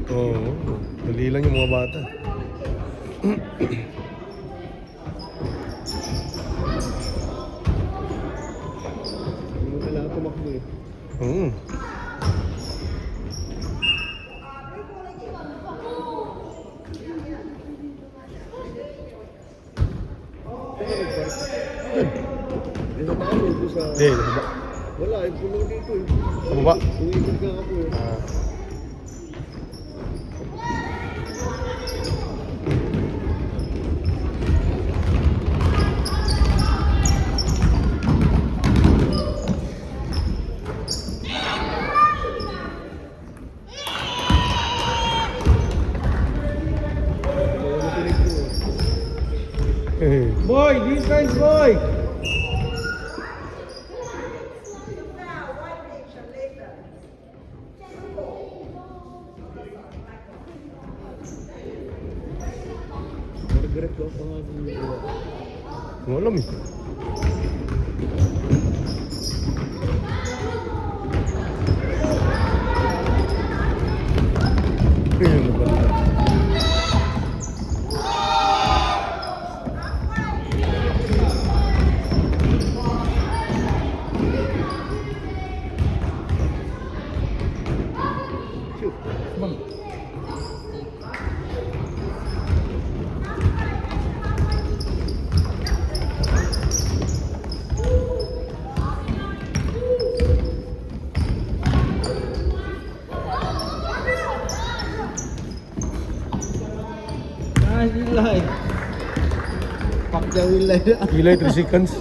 Oo, dali lang yung mga bata. Hindi mo kailangan tumakbo eh. Wala, yung puno dito eh. Sa baba? Uwikot ka ako eh. Boy, defense boy! Margaret ko pa nga din. Hindi alam eh. Ilay. Pakya Ilay. Ilay 3 seconds.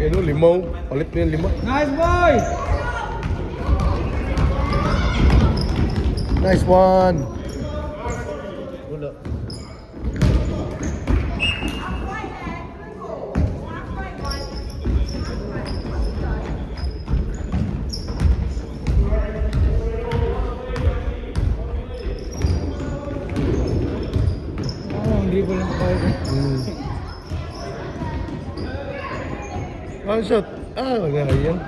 Ano, limaw. Palit mo yung 5. Nice boy! Nice one. Wala. Hindi ko lang kaya. One shot. Wala yan.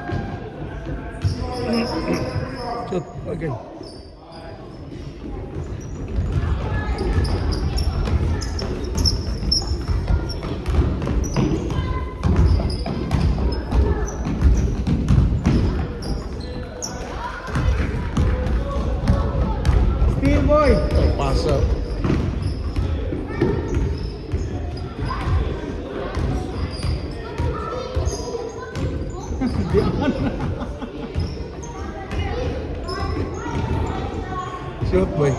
Shot. Okay. Steal boy! Pass up. Shoot boy.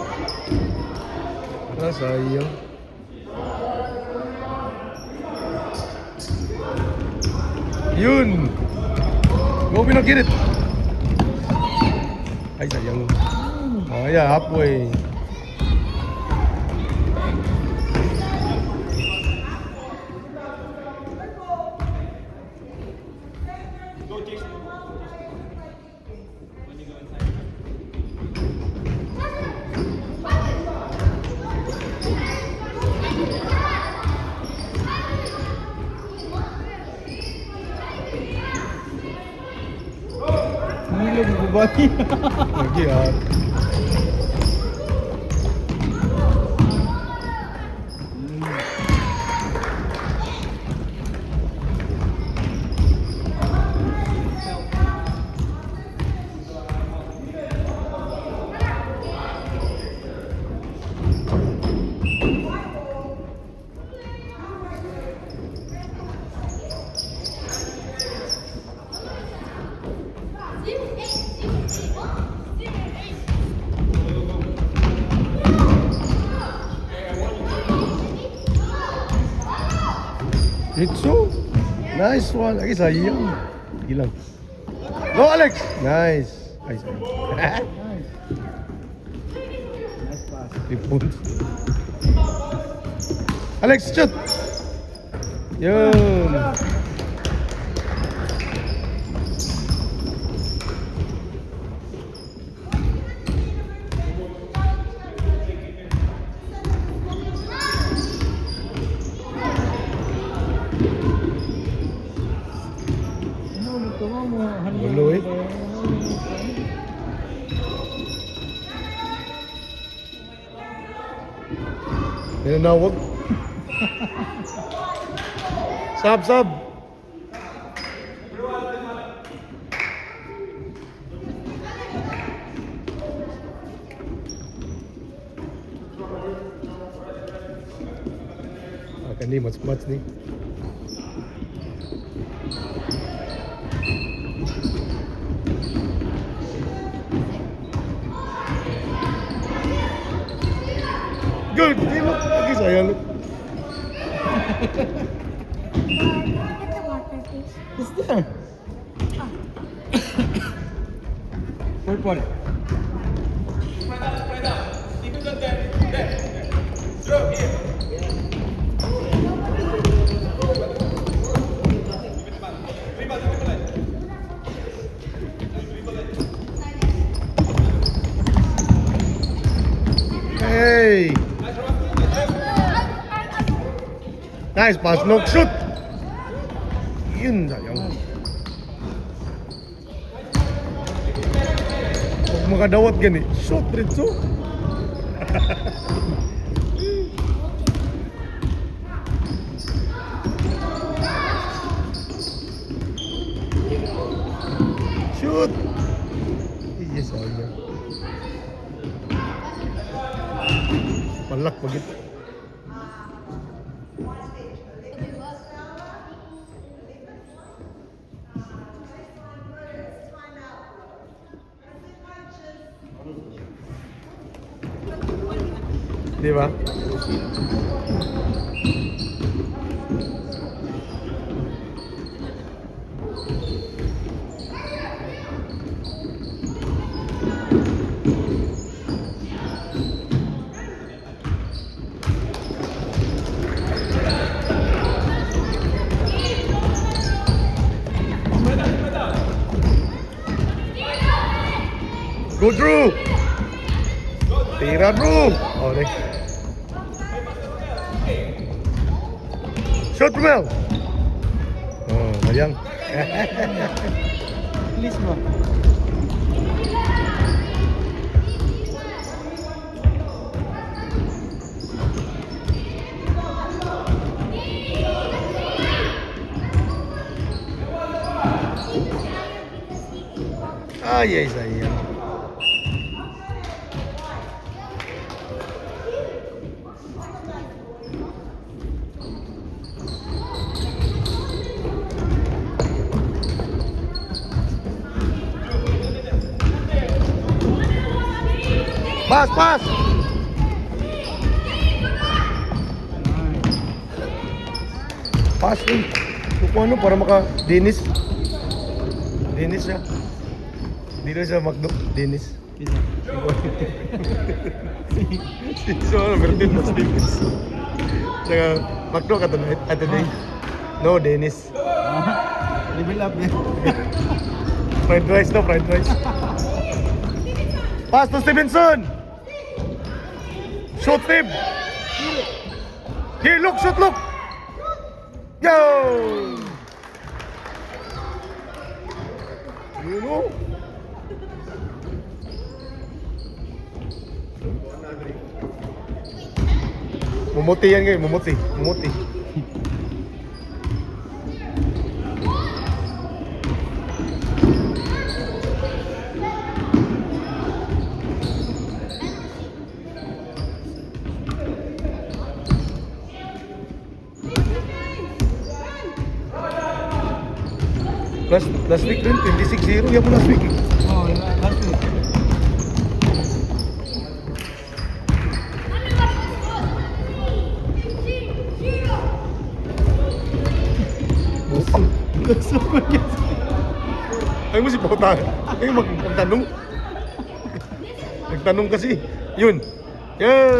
Sayang. Yun. Go pinagkirit. Ay sayang. Yeah, halfway. Nilo bubay. Lagi ah. Ritsu. Nice one. Lagi sayang. Hilang. Go Alex. Nice. Nice. Nice. Nice pass. 3 points. Alex, shoot. Yun. Ano, luto mo. Gulo eh. Ninanawag. Sab. Akan ni match ni. Good. Di mo lagi sayang. Get the water, please. It's there. Purple. Hey. Nice pass, no shoot. Yun sayang. Huwag makadawat gani. Shoot Ritsu. Shoot. Yes, sayang. Palak begitu. Di ba? Go Drew! Tira Drew! Oh, deh. Shot Mel! Oh, sayang. Please mo. Ay, sayang. Pas. Pas rin. Kung ano para maka Dennis. Dennis siya. Dito siya Macdo. Dennis. Pisa. So, ano, meron mas Dennis. Saka Macdo ka today. No, Dennis. Level up yan. Fried rice. Pass to Stevenson. Shoot him. Here, look. Yo! You know? Mumuti yan kayo, mumuti. Last week rin, 26-0. Yan mo last week eh. Oh, last week. Puta. Magtanong. Nagtanong kasi. Yun. Yan.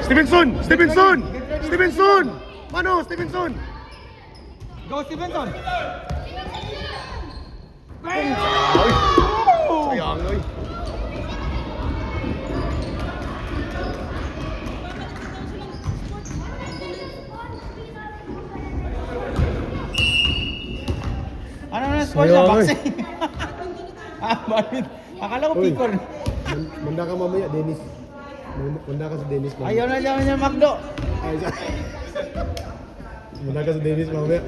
Stevenson. Stevenson! Mano, Stevenson! Go, Stevenson. Ay, sayang ay. Ano na score siya? Sayang, Boxing. Bakit? Akala ko Uy. pikor. Manda ka mamaya, Dennis. Manda ka sa Dennis mamaya. Ayaw na siya niya Magdo. Ay, manda ka sa Dennis mamaya.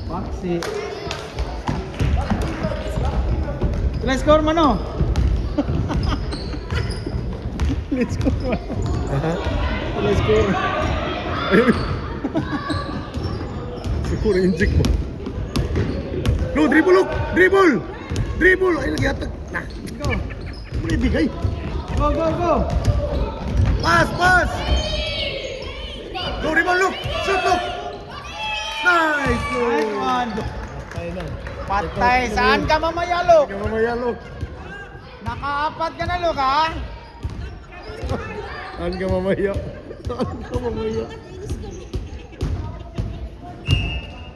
Boxing. Let's score, Mano. Let's go. Let's go. Ayun. Siguro inject mo. No, dribble look! Dribble! Dribble! Ay, nagyatag. Nah, Go. may bigay. Go, go, go. Pass, pass! Go, dribble look! Shoot look! Nice! Nice one. Patay na. Patay. Saan ka mamaya, Lok? Ikaw mamaya look. Nakaapat ka na, Lok, ha? Saan ka mamaya? Saan ka mamaya?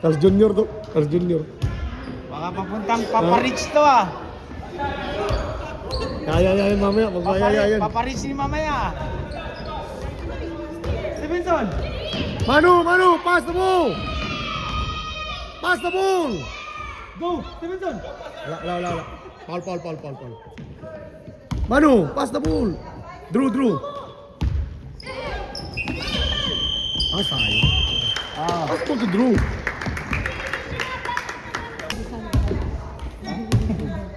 Carl Junior to. Carl Junior. Baka papuntang paparich to, ah. Kaya yan mamaya. Magkaya yan. Paparich ni mamaya. Stevenson. Manu, Manu, pass the ball! Pass the ball! Go, Stevenson. Wala. Paul. Manu, pass the ball! Drew. Ah, sayang. Pass mo to Drew.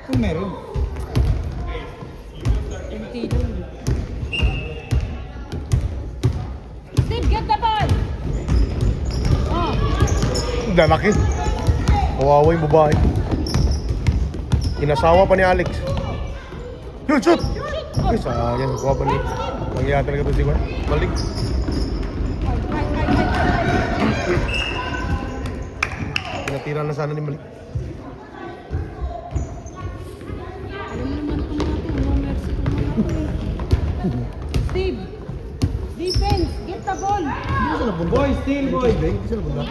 Kung meron. Steve, get the ball! Oh, Lalaki. Kawawa yung babae. Inasawa pa ni Alex. Yun, shoot! Ay, sayang. Kuha pa ni... Nangyayari talaga ito si Juan. Balik. Pinatira na sana ni Malik. alam mo naman kung natin, no mercy kung natin. Steve, defense, get the ball! Boy, still, boy. Hindi sila bunda.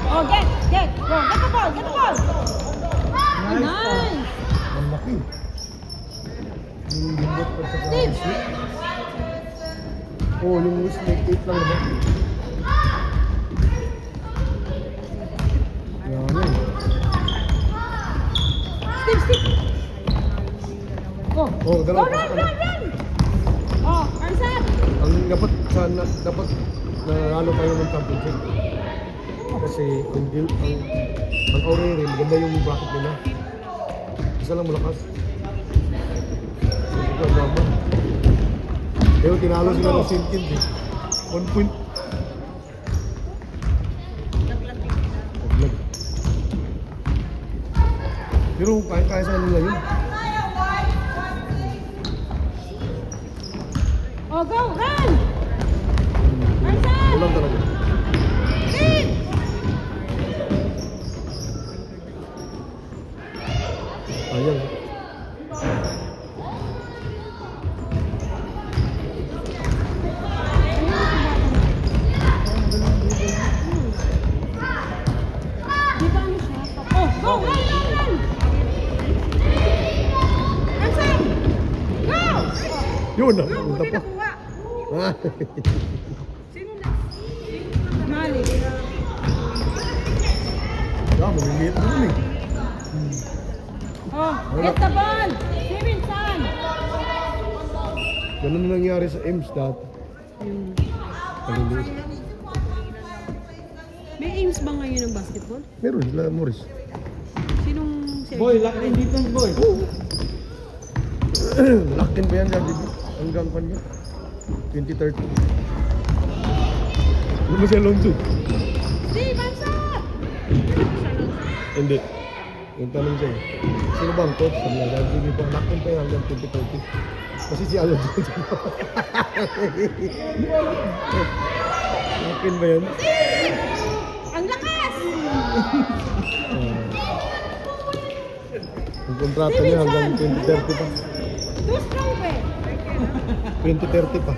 Oh, get, go, get the ball! Nice! Ang laki. Yung gimbot pa sa Steve! Oh, yung snake 8 lang naman. Yan yun. Steve! Oh, Oh, go, dalawa. run! Oh, arms up! Ang dapat dapat nanalo tayo ng championship. Kasi ang Aurora, maganda yung bracket nila. Isa lang malakas. Ikaw naman. Pero tinalo sila ng St. Kitts eh. 1 point. Paglag. Pero kaya sa nila yun. Oh, go, run! Arms up! Kulang talaga. Steve! Ayan. Di ba ano siya? Oh, go, run! Arms up! Go! Yun na. Go, Punta buti pa. nakuha. Ah. Mali. Maliliit na yun eh. Oh, get the ball! Stevenson! Ganun na nangyari sa Ems dati. Maliliit. May aims ba ngayon ng basketball? Meron sila, Morris. Sinong Boy, lock in defense, boy. Lakin ba yan, Jardy? Hanggang pan niya? 2030. Ano ba si Alonso? Steve, hands up! Hindi. Yung tanong sa'yo, sino ba ang coach? Sabi niya, Jardy, pa lakin pa yan hanggang 2030. Kasi si Alonso. Lakin ba yan? Ang lakas! Ang kontrata niya hanggang 2030 pa. Too strong, eh. 2030 pa.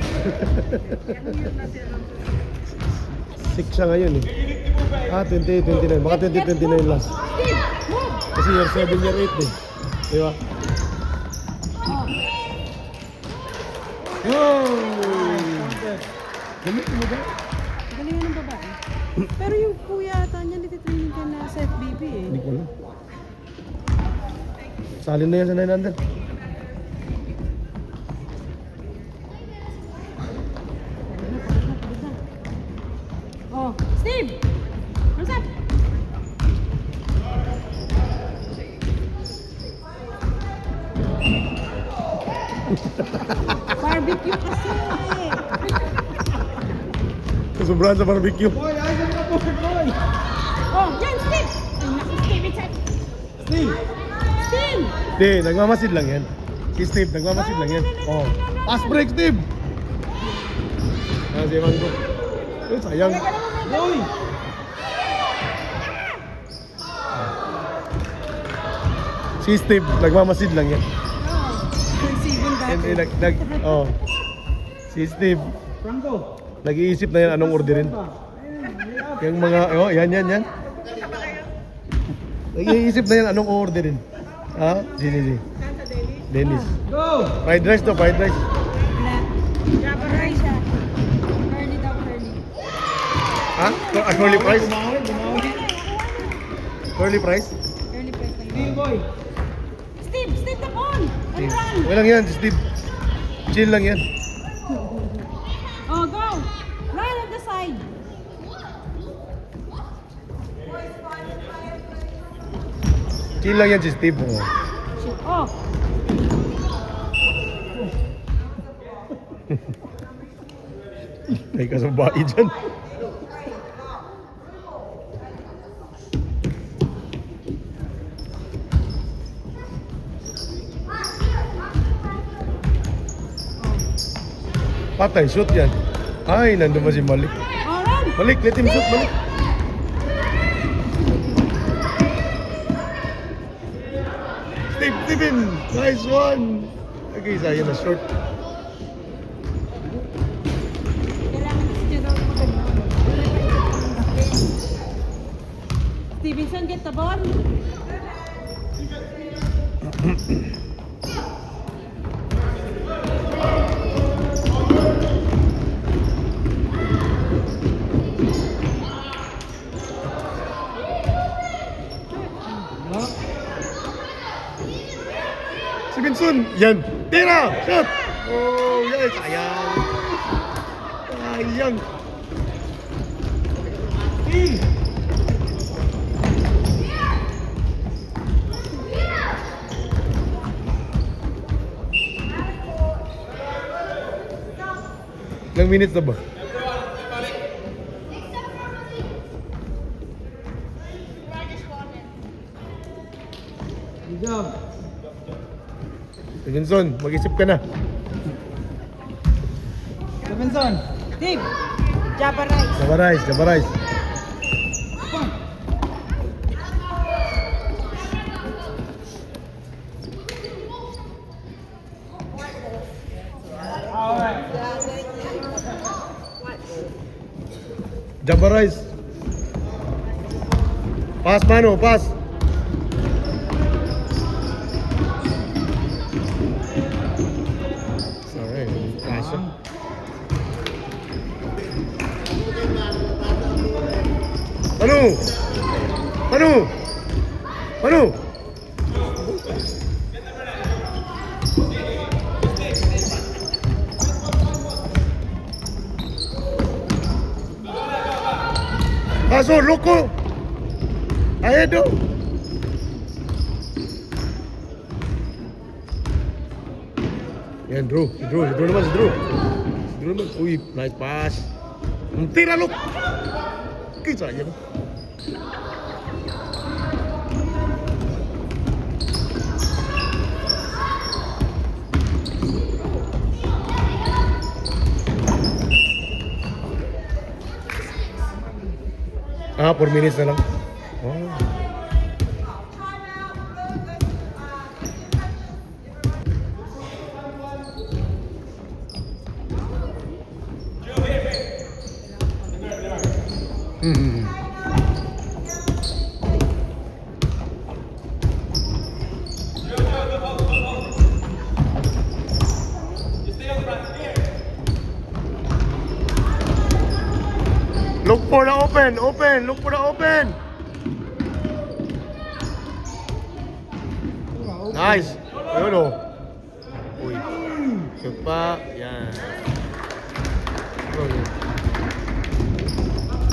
6 siya ngayon eh. 2029. Baka 2029 last. Steve, move! Kasi year 7, year 8 eh. Di ba? Oh. Galit mo ba? Galingan ng babae. Pero yung kuya ata niya, nititraining ka na sa FBB eh. Hindi ko alam. Salin na yan sa 900. Oh, Steve! Hands up! Barbecue kasi eh. Sobrahan sa barbecue. Boy, ayun na, boy, boy. Oh, yan, Steve! Ay, naku, Steve, it's like... Steve. Steve! Hindi, nagmamasid lang yan. Si Steve, nagmamasid lang yan. Oh. Pass break, Steve! Ah, si Manggo. Eh, sayang. Boy. Si Steve, nagmamasid lang yan. Oh, receive Hindi, dati. oh. Si Steve, Franco. nag-iisip na yan anong orderin. Yung mga, oh, yan. Nag-iisip na yan anong orderin. Ha? Si. Dennis. Go. Fried rice to, fried rice. Wala. Java rice siya. Curly daw, curly. Ha? Curly fries? Bumawi. Curly fries? Curly fries lang. Steve, boy. Steve, Steve the ball! And run! Okay lang yan, si Steve. Chill lang yan. Oh, go! Run on the side! Chill lang yan si Steve. Oh. Shoot. Oh! May kasambahay dyan. Patay, shoot yan. Ay, nandun ba si Malik? Oh, run! Malik, let him shoot, Malik. Steven, nice one. Okay, sayang na short. Kailangan si Jerome maganda. Stevenson, get the ball! Si Vinson, yan. Tira! Shot! Oh, yan. Sayang. Sayang. Steve. Ilang minutes na ba? Good job. Si Vinson, mag-isip ka na. Stevenson. Steve! Java rice! Gabarais, gabarais. Point. Gabarais. Pass, Mano, pass. Sorry, pasok. Manu! Manu! Manu! Pass Paso, loco! Ahead, oh! Yan, Drew. Si Drew naman. Uy, nice pass. Tira, look! Kisa yan. Ah, 4 minutes na lang. Oh. Look for the open, look for the open. Nice. Ayun o. Uy. Shoot pa. Yan.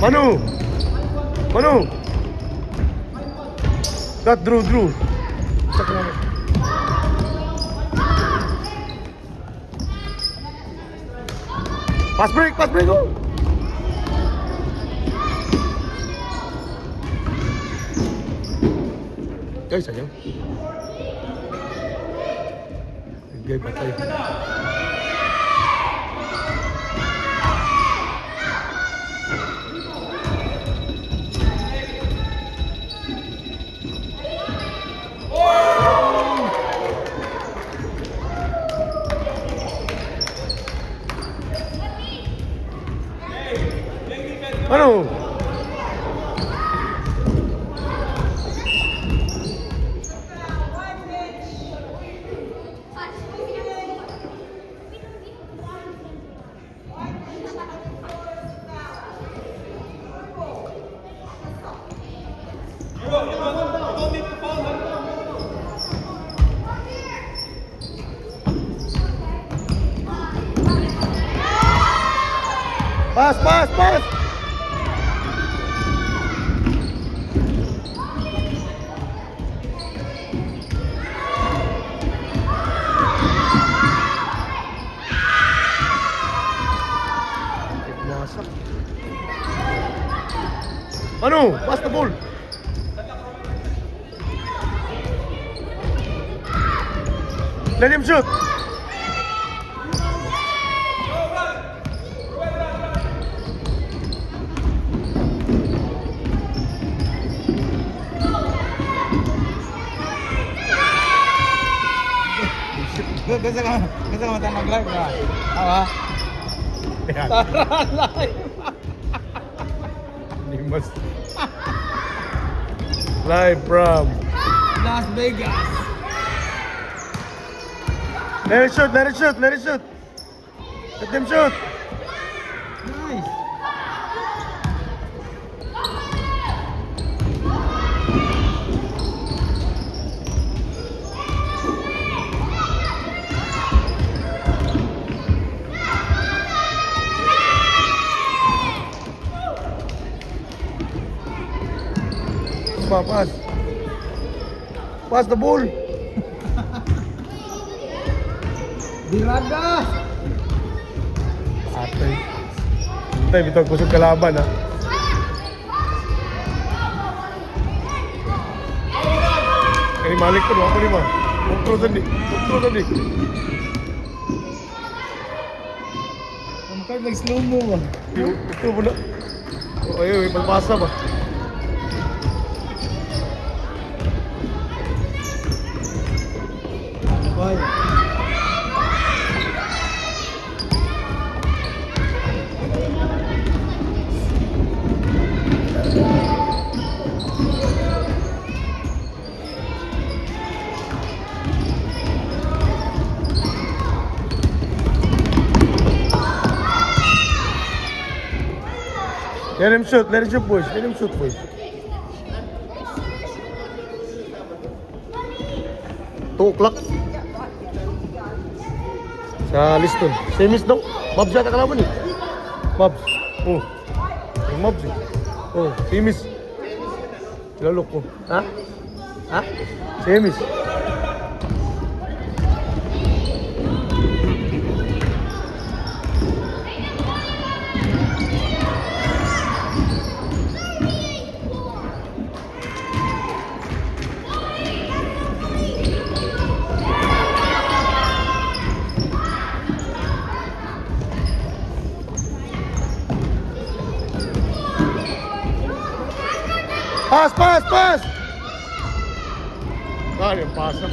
Manu. That Drew. Check naman. Pass break, oh. Guys, sayang. Gay patay. Ano? Pass! Ano? Pass the ball. Let him shoot. Gusto ka matang mag-live ka? Awa? Yan. Tara, live! Nimas. Live from Las Vegas! Let it shoot. Let them shoot. Nice! Pass the ball. Diraga! Atay, bitag kusog kalaban ha. Kani malik ko, ako ni ma. Kontrol tadi. Kamukad nag-slow mo ba? Ito mo na. Ayaw, pagpasa ba? Bye! Let him shoot, boys. 2 o'clock. Sa Liston. Semis daw. Mabs yata kalaban eh. Mabs. Oh. Yung Mabs eh. Oh, Simis. Lalok ko. Ha? Ha? Simis. Pas, pas, pas! Dale, pasa.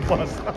Pasa.